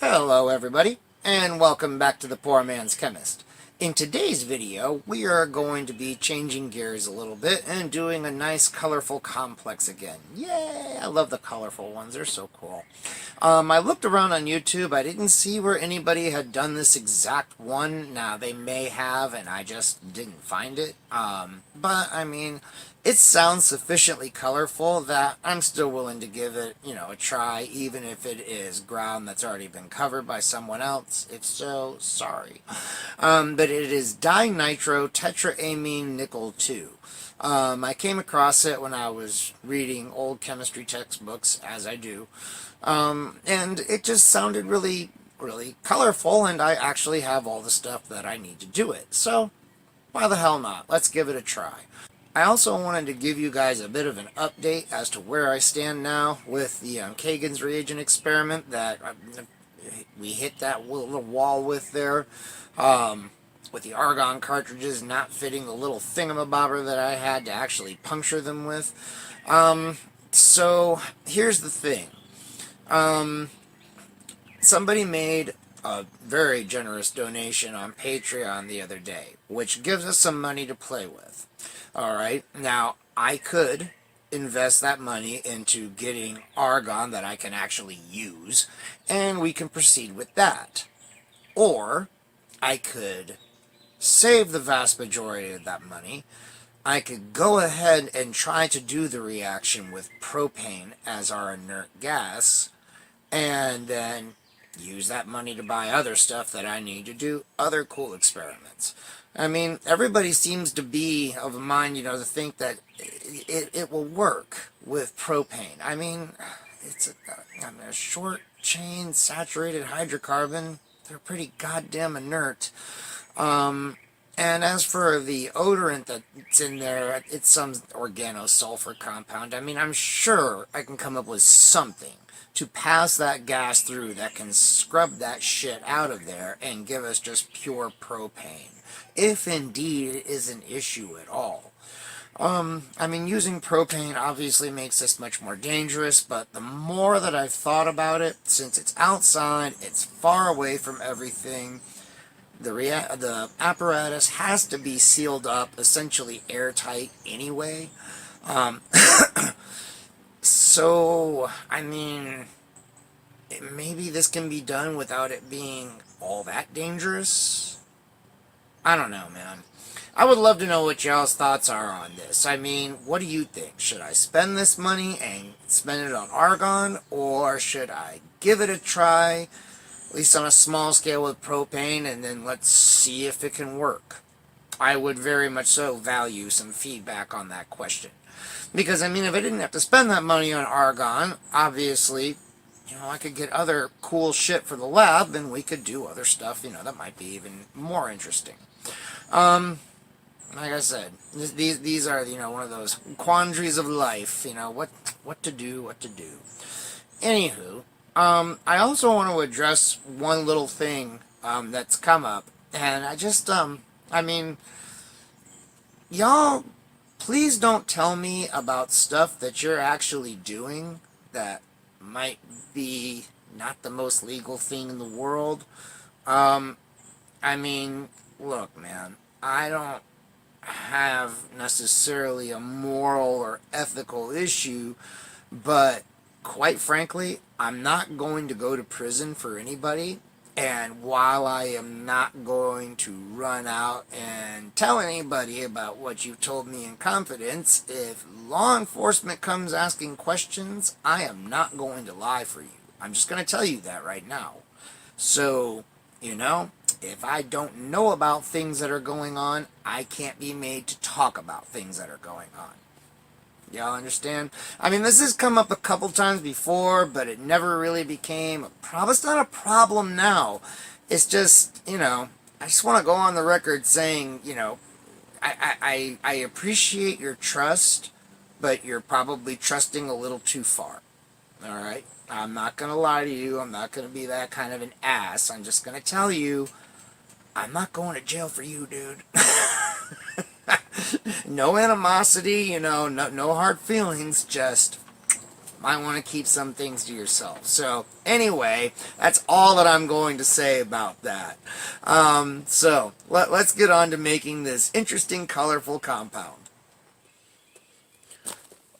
Hello everybody, and welcome back to the Poor Man's Chemist. In today's video, we are going to be changing gears a little bit and doing a nice colorful complex again. Yay! I love the colorful ones, they're so cool. I looked around on YouTube, I didn't see where anybody had done this exact one. Now, they may have, and I just didn't find it. But, I mean, it sounds sufficiently colorful that I'm still willing to give it, a try, even if it is ground that's already been covered by someone else. If so, sorry. But it is Dinitrotetramminenickel 2. I came across it when I was reading old chemistry textbooks, as I do, and it just sounded really, really colorful, and I actually have all the stuff that I need to do it. So, why the hell not? Let's give it a try. I also wanted to give you guys a bit of an update as to where I stand now with the Kagan's reagent experiment that we hit that little wall with there, with the argon cartridges not fitting the little thingamabobber that I had to actually puncture them with. So here's the thing. Somebody made a very generous donation on Patreon the other day, which gives us some money to play with. Alright, now I could invest that money into getting argon that I can actually use, and we can proceed with that. Or I could save the vast majority of that money. I could go ahead and try to do the reaction with propane as our inert gas, and then use that money to buy other stuff that I need to do other cool experiments. I mean, everybody seems to be of a mind, to think that it will work with propane. I mean, it's a short chain saturated hydrocarbon. They're pretty goddamn inert. And as for the odorant that's in there, it's some organosulfur compound. I mean, I'm sure I can come up with something to pass that gas through that can scrub that shit out of there and give us just pure propane, if indeed it is an issue at all. I mean, using propane obviously makes this much more dangerous, but the more that I've thought about it, since it's outside, it's far away from everything, the apparatus has to be sealed up, essentially airtight anyway. So, I mean, maybe this can be done without it being all that dangerous? I don't know, man. I would love to know what y'all's thoughts are on this. I mean, what do you think? Should I spend this money and spend it on argon, or should I give it a try, at least on a small scale with propane, and then let's see if it can work? I would very much so value some feedback on that question. Because, I mean, if I didn't have to spend that money on argon, obviously, I could get other cool shit for the lab, and we could do other stuff, that might be even more interesting. Like I said, these are, one of those quandaries of life, what to do. Anywho, I also want to address one little thing, that's come up, and I just, I mean, y'all, please don't tell me about stuff that you're actually doing that might be not the most legal thing in the world. I mean, look, man, I don't have necessarily a moral or ethical issue, but quite frankly, I'm not going to go to prison for anybody. And while I am not going to run out and tell anybody about what you've told me in confidence, if law enforcement comes asking questions, I am not going to lie for you. I'm just going to tell you that right now. So, if I don't know about things that are going on, I can't be made to talk about things that are going on. Y'all understand? I mean, this has come up a couple times before, but it never really became a problem. It's not a problem now. It's just, I just want to go on the record saying, I appreciate your trust, but you're probably trusting a little too far. Alright? I'm not going to lie to you. I'm not going to be that kind of an ass. I'm just going to tell you, I'm not going to jail for you, dude. No animosity, no hard feelings, just might want to keep some things to yourself. So anyway, that's all that I'm going to say about that. So let's get on to making this interesting, colorful compound.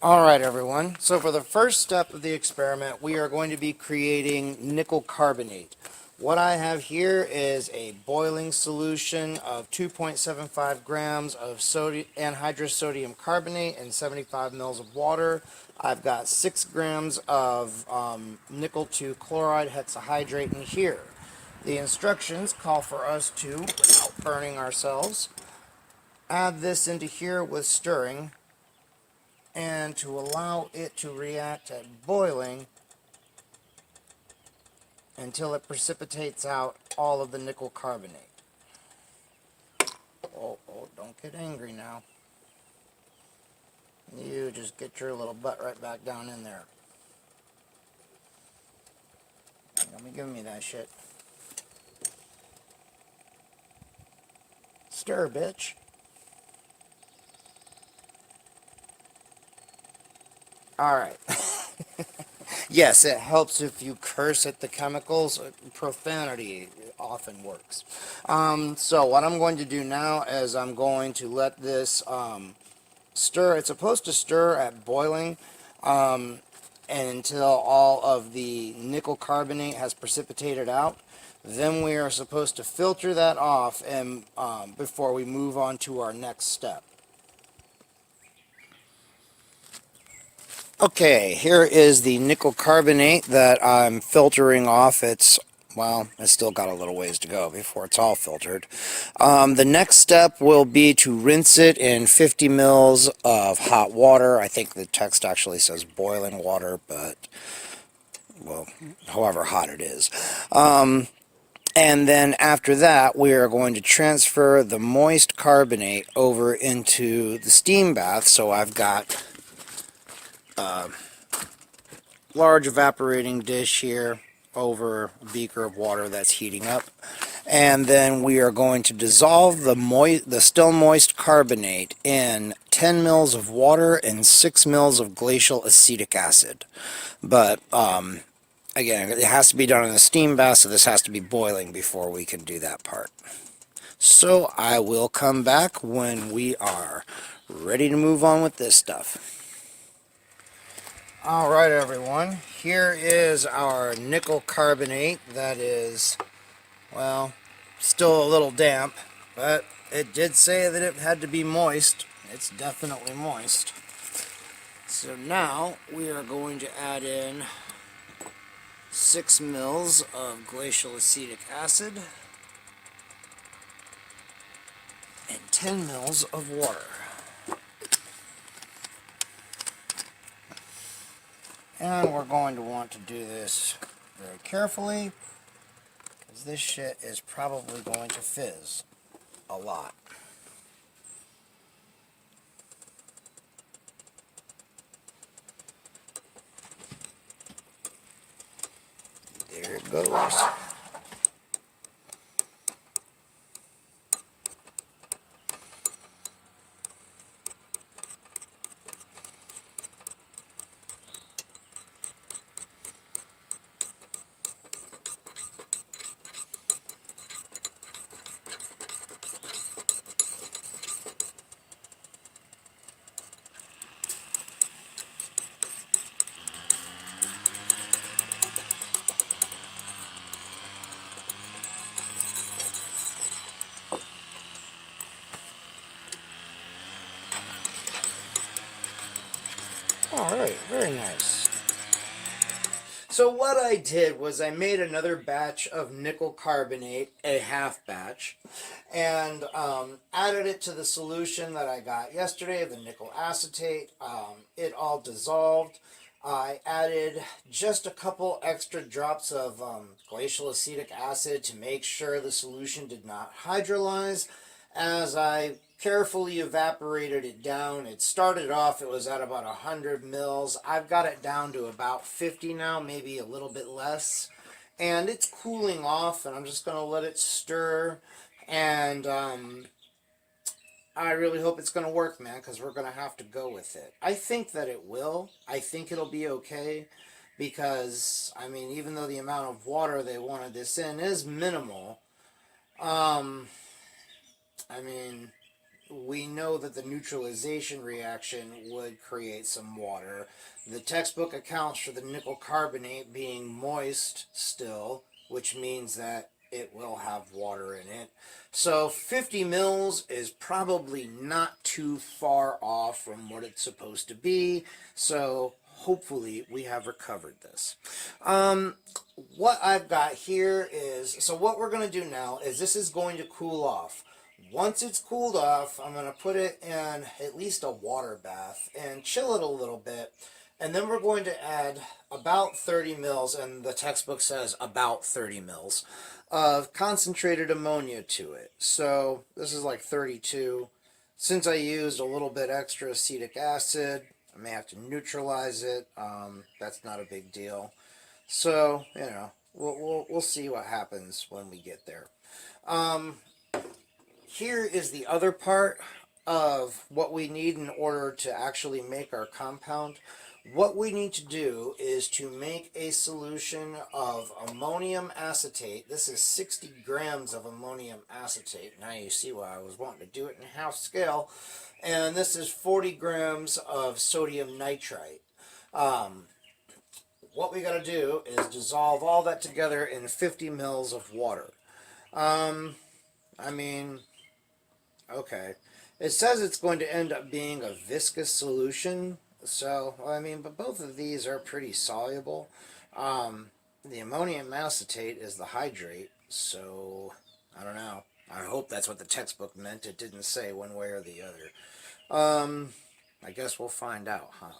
Alright everyone, so for the first step of the experiment, we are going to be creating nickel carbonate. What I have here is a boiling solution of 2.75 grams of anhydrous sodium carbonate and 75 mils of water. I've got 6 grams of nickel 2 chloride hexahydrate in here. The instructions call for us to, without burning ourselves, add this into here with stirring, and to allow it to react at boiling until it precipitates out all of the nickel carbonate. Oh, don't get angry now. You just get your little butt right back down in there. Give me that shit. Stir, bitch. Alright. Yes, it helps if you curse at the chemicals. Profanity often works. So what I'm going to do now is I'm going to let this stir. It's supposed to stir at boiling and until all of the nickel carbonate has precipitated out. Then we are supposed to filter that off and before we move on to our next step. Okay, here is the nickel carbonate that I'm filtering off. It's still got a little ways to go before it's all filtered. The next step will be to rinse it in 50 mils of hot water. I think the text actually says boiling water, but, well, however hot it is. And then after that, we are going to transfer the moist carbonate over into the steam bath. So I've got large evaporating dish here over a beaker of water that's heating up, and then we are going to dissolve the still moist carbonate in 10 mils of water and 6 mils of glacial acetic acid. But again, it has to be done in a steam bath, so this has to be boiling before we can do that part. So I will come back when we are ready to move on with this stuff. Alright everyone, here is our nickel carbonate that is, well, still a little damp, but it did say that it had to be moist. It's definitely moist. So now we are going to add in 6 mils of glacial acetic acid and 10 mils of water. And we're going to want to do this very carefully, because this shit is probably going to fizz a lot. There it goes. Alright, very nice. So what I did was I made another batch of nickel carbonate, a half batch, and added it to the solution that I got yesterday, the nickel acetate. It all dissolved. I added just a couple extra drops of glacial acetic acid to make sure the solution did not hydrolyze. As I carefully evaporated it down, it started off, it was at about 100 mils. I've got it down to about 50 now, maybe a little bit less. And it's cooling off, and I'm just going to let it stir. And I really hope it's going to work, man, because we're going to have to go with it. I think that it will. I think it'll be okay because, I mean, even though the amount of water they wanted this in is minimal, I mean, we know that the neutralization reaction would create some water. The textbook accounts for the nickel carbonate being moist still, which means that it will have water in it. So 50 mils is probably not too far off from what it's supposed to be. So hopefully we have recovered this. What I've got here is, so what we're going to do now is this is going to cool off. Once it's cooled off, I'm going to put it in at least a water bath and chill it a little bit. And then we're going to add about 30 mils, and the textbook says about 30 mils, of concentrated ammonia to it. So this is like 32. Since I used a little bit extra acetic acid, I may have to neutralize it. That's not a big deal. So, you know, we'll see what happens when we get there. Here is the other part of what we need in order to actually make our compound. What we need to do is to make a solution of ammonium acetate. This is 60 grams of ammonium acetate. Now you see why I was wanting to do it in half scale. And this is 40 grams of sodium nitrite. What we got to do is dissolve all that together in 50 mils of water. I mean, okay. It says it's going to end up being a viscous solution. So, I mean, but both of these are pretty soluble. The ammonium acetate is the hydrate, so I don't know. I hope that's what the textbook meant. It didn't say one way or the other. I guess we'll find out, huh?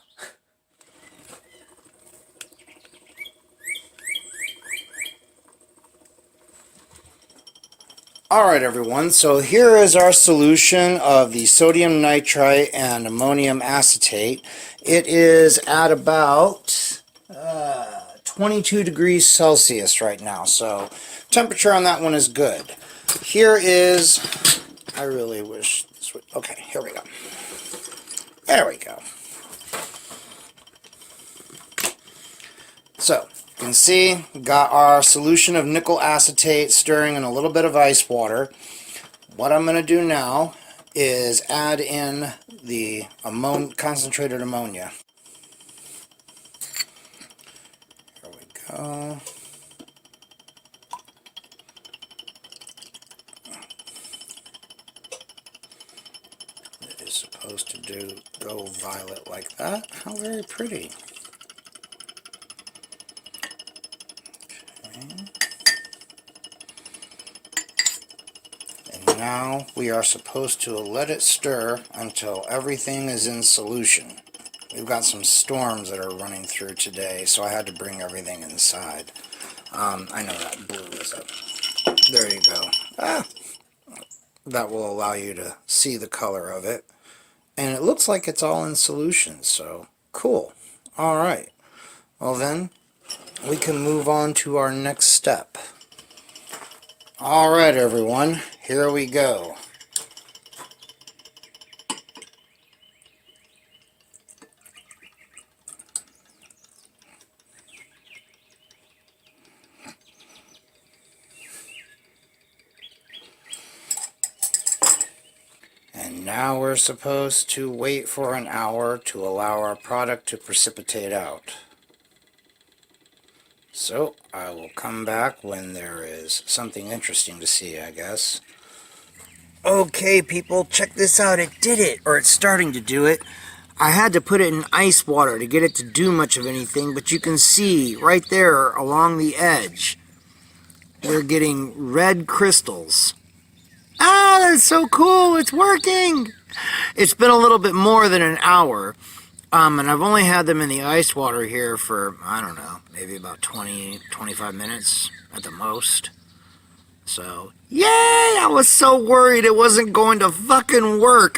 Alright everyone, so here is our solution of the sodium nitrite and ammonium acetate. It is at about 22 degrees Celsius right now, so temperature on that one is good. Here is, I really wish this would, okay, here we go. There we go. So, you can see, got our solution of nickel acetate stirring in a little bit of ice water. What I'm going to do now is add in the concentrated ammonia. Here we go. It is supposed to go violet like that. How very pretty. And now we are supposed to let it stir until everything is in solution. We've got some storms that are running through today, so I had to bring everything inside. I know that blue is up. There you go. That will allow you to see the color of it. And it looks like it's all in solution, so cool. Alright. Well then, we can move on to our next step. Alright everyone, here we go. And now we're supposed to wait for an hour to allow our product to precipitate out. So, I will come back when there is something interesting to see, I guess. Okay, people, check this out. It did it, or it's starting to do it. I had to put it in ice water to get it to do much of anything, but you can see right there along the edge, we're getting red crystals. Ah, that's so cool. It's working. It's been a little bit more than an hour. And I've only had them in the ice water here for, I don't know, maybe about 20, 25 minutes at the most. So, yay! I was so worried it wasn't going to fucking work.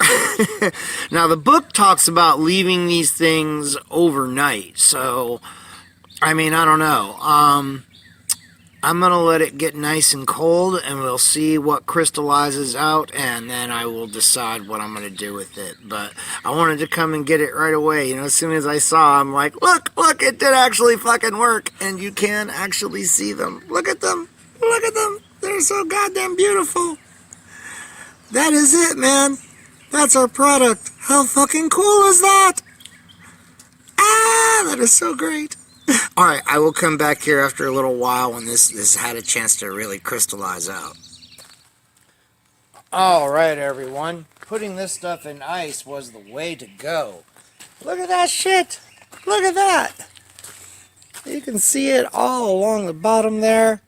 Now, the book talks about leaving these things overnight. So, I mean, I don't know. I'm going to let it get nice and cold, and we'll see what crystallizes out, and then I will decide what I'm going to do with it. But I wanted to come and get it right away. You know, as soon as I saw, I'm like, look, it did actually fucking work. And you can actually see them. Look at them. Look at them. They're so goddamn beautiful. That is it, man. That's our product. How fucking cool is that? Ah, that is so great. Alright, I will come back here after a little while when this had a chance to really crystallize out. Alright, everyone. Putting this stuff in ice was the way to go. Look at that shit! Look at that! You can see it all along the bottom there.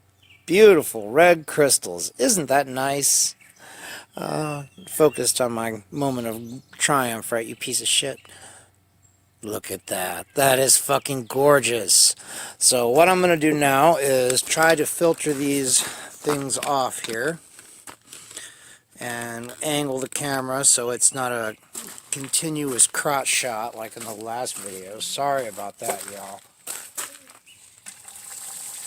Beautiful red crystals. Isn't that nice? Focused on my moment of triumph, right, you piece of shit? Look at that. That is fucking gorgeous. So what I'm going to do now is try to filter these things off here and angle the camera so it's not a continuous crotch shot like in the last video. Sorry about that, y'all.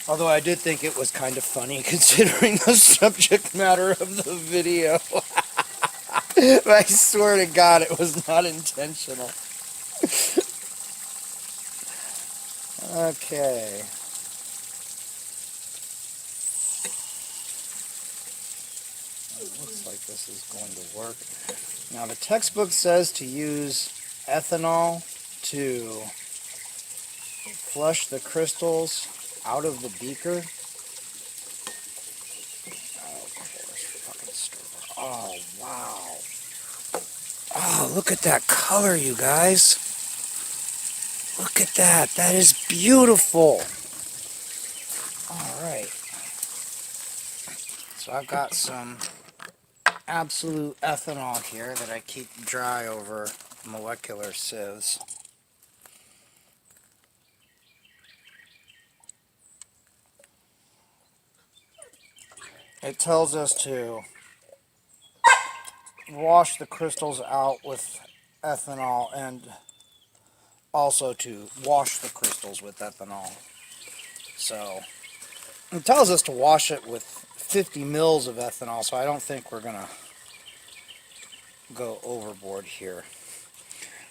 Although I did think it was kind of funny considering the subject matter of the video. But I swear to God it was not intentional. Okay. It looks like this is going to work. Now the textbook says to use ethanol to flush the crystals out of the beaker. Okay, let's fucking stir. Oh, wow. Oh, look at that color, you guys. Look at that. That is beautiful. Alright. So I've got some absolute ethanol here that I keep dry over molecular sieves. It tells us to wash the crystals out with ethanol and also to wash the crystals with ethanol. So it tells us to wash it with 50 mils of ethanol, so I don't think we're going to go overboard here.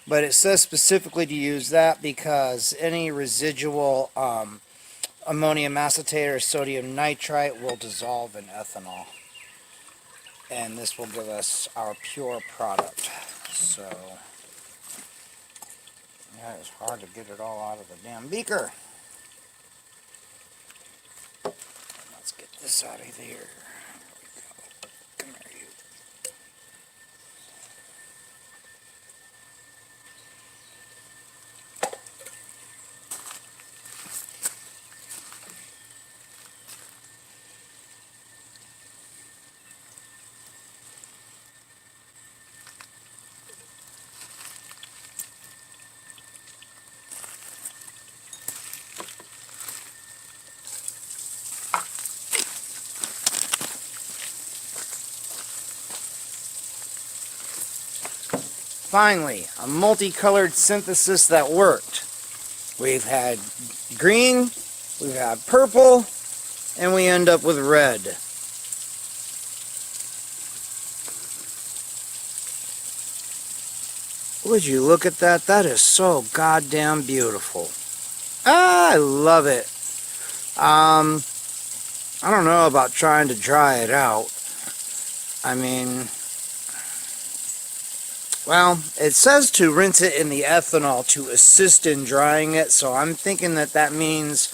But it says specifically to use that because any residual ammonium acetate or sodium nitrite will dissolve in ethanol. And this will give us our pure product. So, yeah, it's hard to get it all out of the damn beaker. Let's get this out of here. Come here, you. Finally, a multicolored synthesis that worked. We've had green, we've had purple, and we end up with red. Would you look at that? That is so goddamn beautiful. Ah, I love it. I don't know about trying to dry it out. I mean, well, it says to rinse it in the ethanol to assist in drying it, so I'm thinking that that means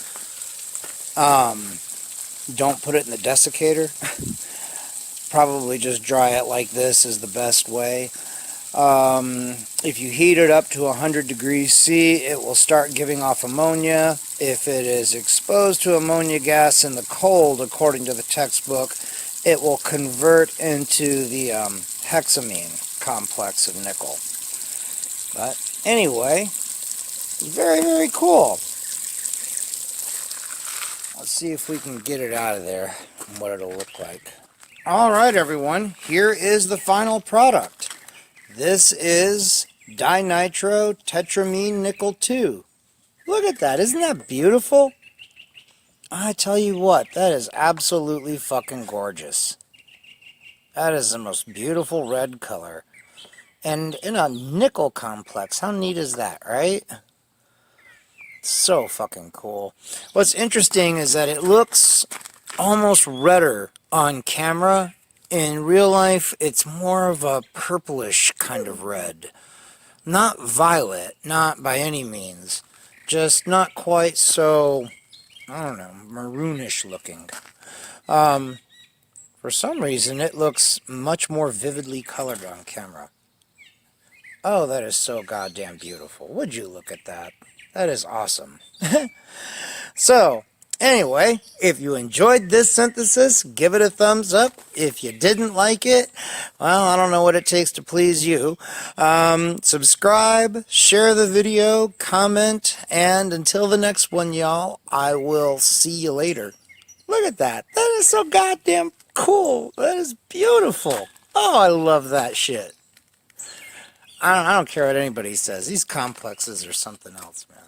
don't put it in the desiccator. Probably just dry it like this is the best way. If you heat it up to 100 degrees C, it will start giving off ammonia. If it is exposed to ammonia gas in the cold, according to the textbook, it will convert into the hexamine complex of nickel. But anyway, very, very cool. Let's see if we can get it out of there and what it'll look like. Alright everyone, here is the final product. This is Dinitrotetramminenickel 2. Look at that, isn't that beautiful? I tell you what, that is absolutely fucking gorgeous. That is the most beautiful red color. And in a nickel complex, how neat is that, right? So fucking cool. What's interesting is that it looks almost redder on camera. In real life, it's more of a purplish kind of red. Not violet, not by any means. Just not quite so, I don't know, maroonish looking. For some reason, it looks much more vividly colored on camera. Oh, that is so goddamn beautiful. Would you look at that? That is awesome. So, anyway, if you enjoyed this synthesis, give it a thumbs up. If you didn't like it, well, I don't know what it takes to please you. Subscribe, share the video, comment, and until the next one, y'all, I will see you later. Look at that. That is so goddamn cool. That is beautiful. Oh, I love that shit. I don't care what anybody says. These complexes are something else, man.